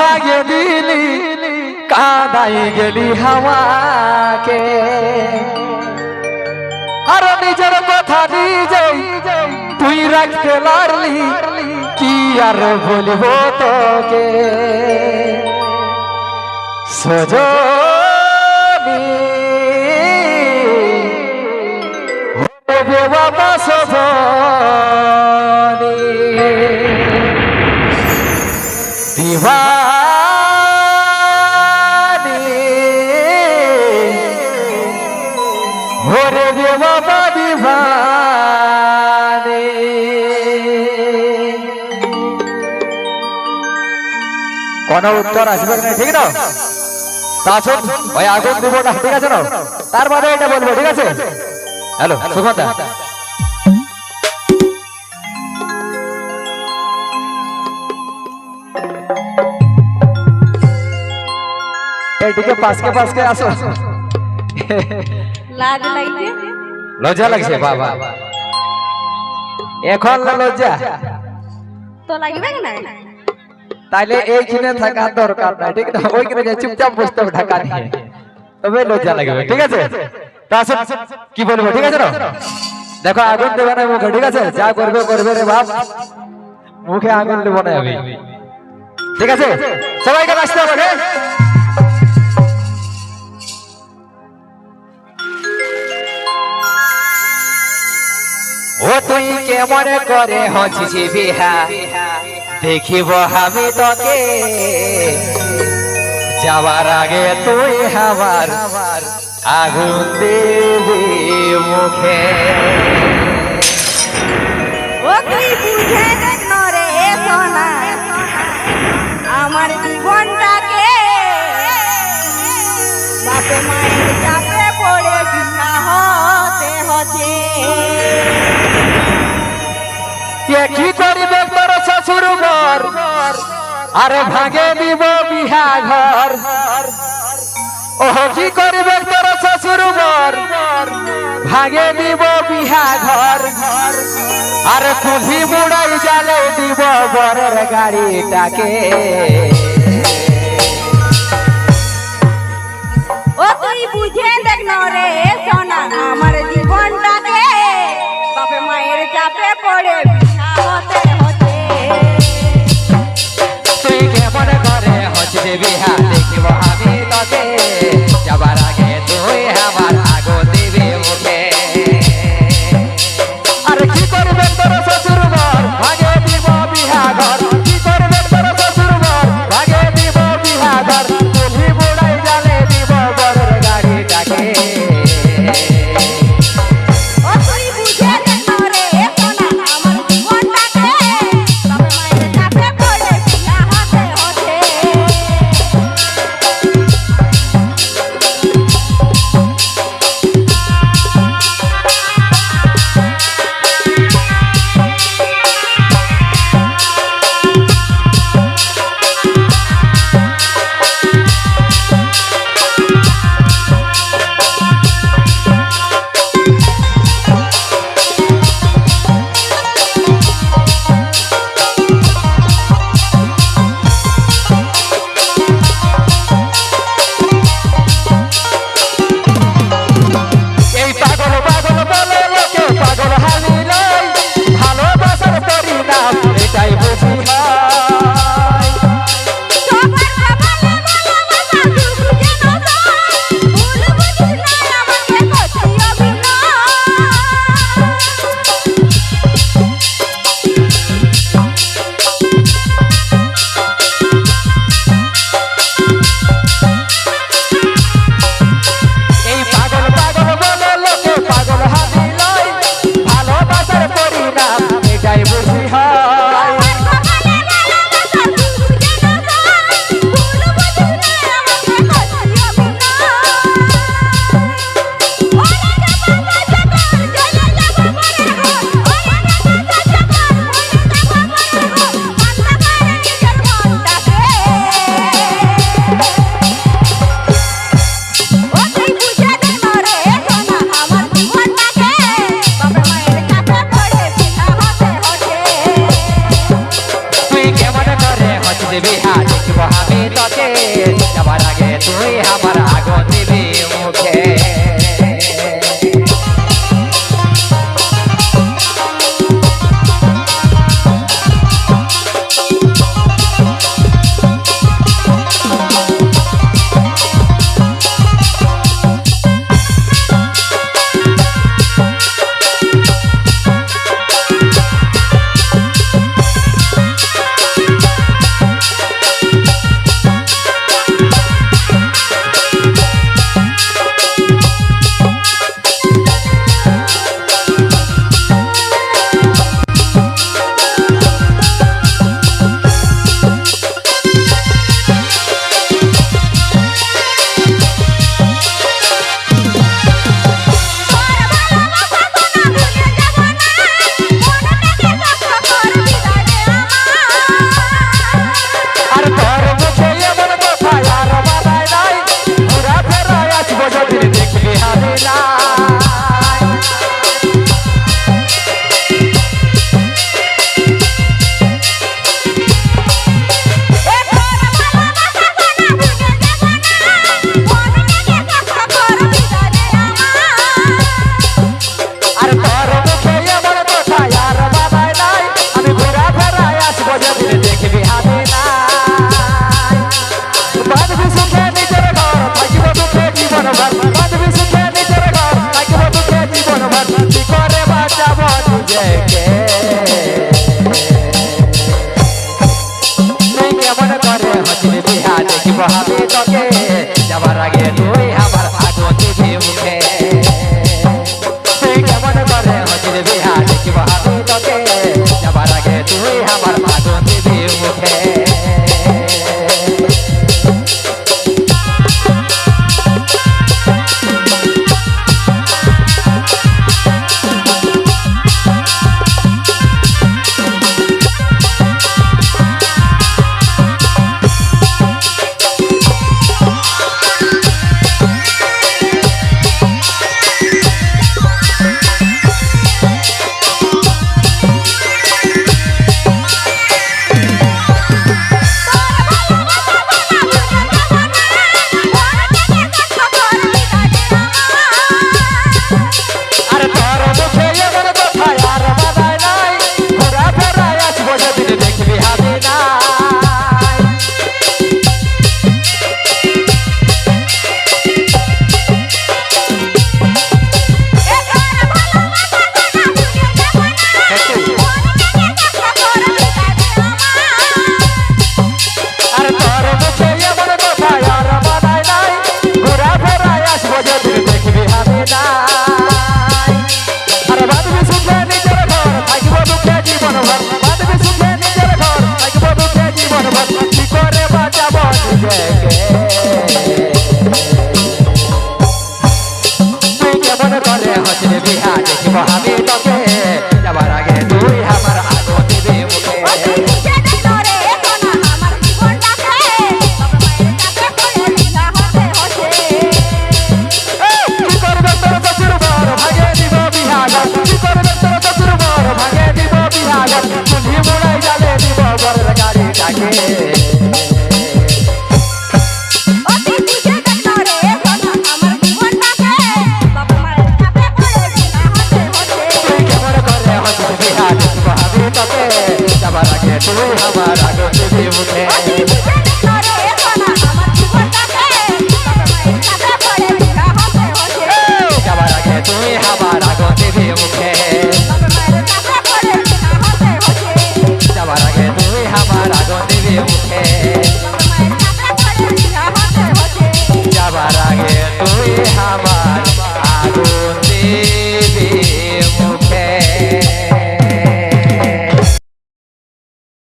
ভাগে দিলি কাঁদাই গেলি হাওয়াকে আর নিজের কথা নিজেই তুই রাখতে পারলি কি আর বলবো তোকে সজনী বাবা সজনী দিবানী ওরে বাবা দিবানী কোন উত্তর আসবে না ঠিক না তাছন ওই আগুন দিব না ঠিক আছে না তার বাদে এটা বলবো ঠিক আছে হ্যালো সুগন্ধা এদিকে পাশকে আসো লাজ লাগছে লজ্জা লাগছে বাবা এখন লজ্জা তো লাগবে না তাইলে এইখানে থাকা দরকার নাই ঠিক না ওইখানে যে চুপচাপ বসতে হবে ঢাকা দিয়ে তবে লজ্জা লাগবে ঠিক আছে তাছন কি বলবো ঠিক আছে না দেখো আগুন দেবে না মুখে ঠিক আছে যা করবে করবে রে বাপ মুখে আগুন দেবো না আমি ঠিক আছে সবাইকে আসতে হবে রে ও তুই কেমন করে হচ্ছিস বিহা দেখিব আমি তোকে যাওয়ার আগে তুই আমার আগুন দিবি মুখে ও তুই বুঝে দেখ রে সোনা আমার জীবনটাকে বাপে মায়ের চাপে পড়ে বিনা হতে হচ্ছে কি করিবে তোর শ্বশুর ঘর আরে ভাগে দিব বিহা ঘর ও কি করিবে তোর শ্বশুর ঘর ভাগে দিব বিহা ঘর আরে কুঠি বুড়াই জালে দিব বরের গাড়িটাকে ও তুই বুঝে দেখ রে সোনা আমার জীবনটাকে বাপে মায়ের চাপে পড়ে বিনা হতে হচ্ছে তুই কেমন করে হচ্ছে বিহা দেখিব আমি তোকে যাবার আগে তুই আমার আগুন দিবি মুখে আরে কি করবে তোর শ্বশুর ঘর ভাগে দিব বিহা ঘর কি করবে তোর শ্বশুর ঘর ভাগে দিব বিহা ঘর কুলি বুড়াই জালে দিব বরের গাড়িটাকে ও তুই বুঝে দেখ রে সোনা আমার জীবনটাকে বাপে মায়ের চাপে পড়ে বিনা হতে হচ্ছে আমি তোকে যাবার আগে তুই আমার আগুন দিবি মুখে আমি তোকে যাবার আগে তুই আমার আগুন দিবি মুখে তুই কেমন করে হচ্ছিল বিহা দেখিব আমি তোকে যাবার আগে তুই আমার আগুন দিবি মুখে আমি তোকে যাবার আগে তুই আমার আগুন দিবি মুখে কি করবে তোর শ্বশুর বর ভাগে দিব বিহাগর কি করবে তোর শ্বশুর বর ভাগে দিব বিহাগর চুলি মুড়াই জালে দিব বরের গাড়িটাকে যাবার আগে তুই আমার আগুন দিবি মুখে যাবার আগে তুই আমার আগুন দিবি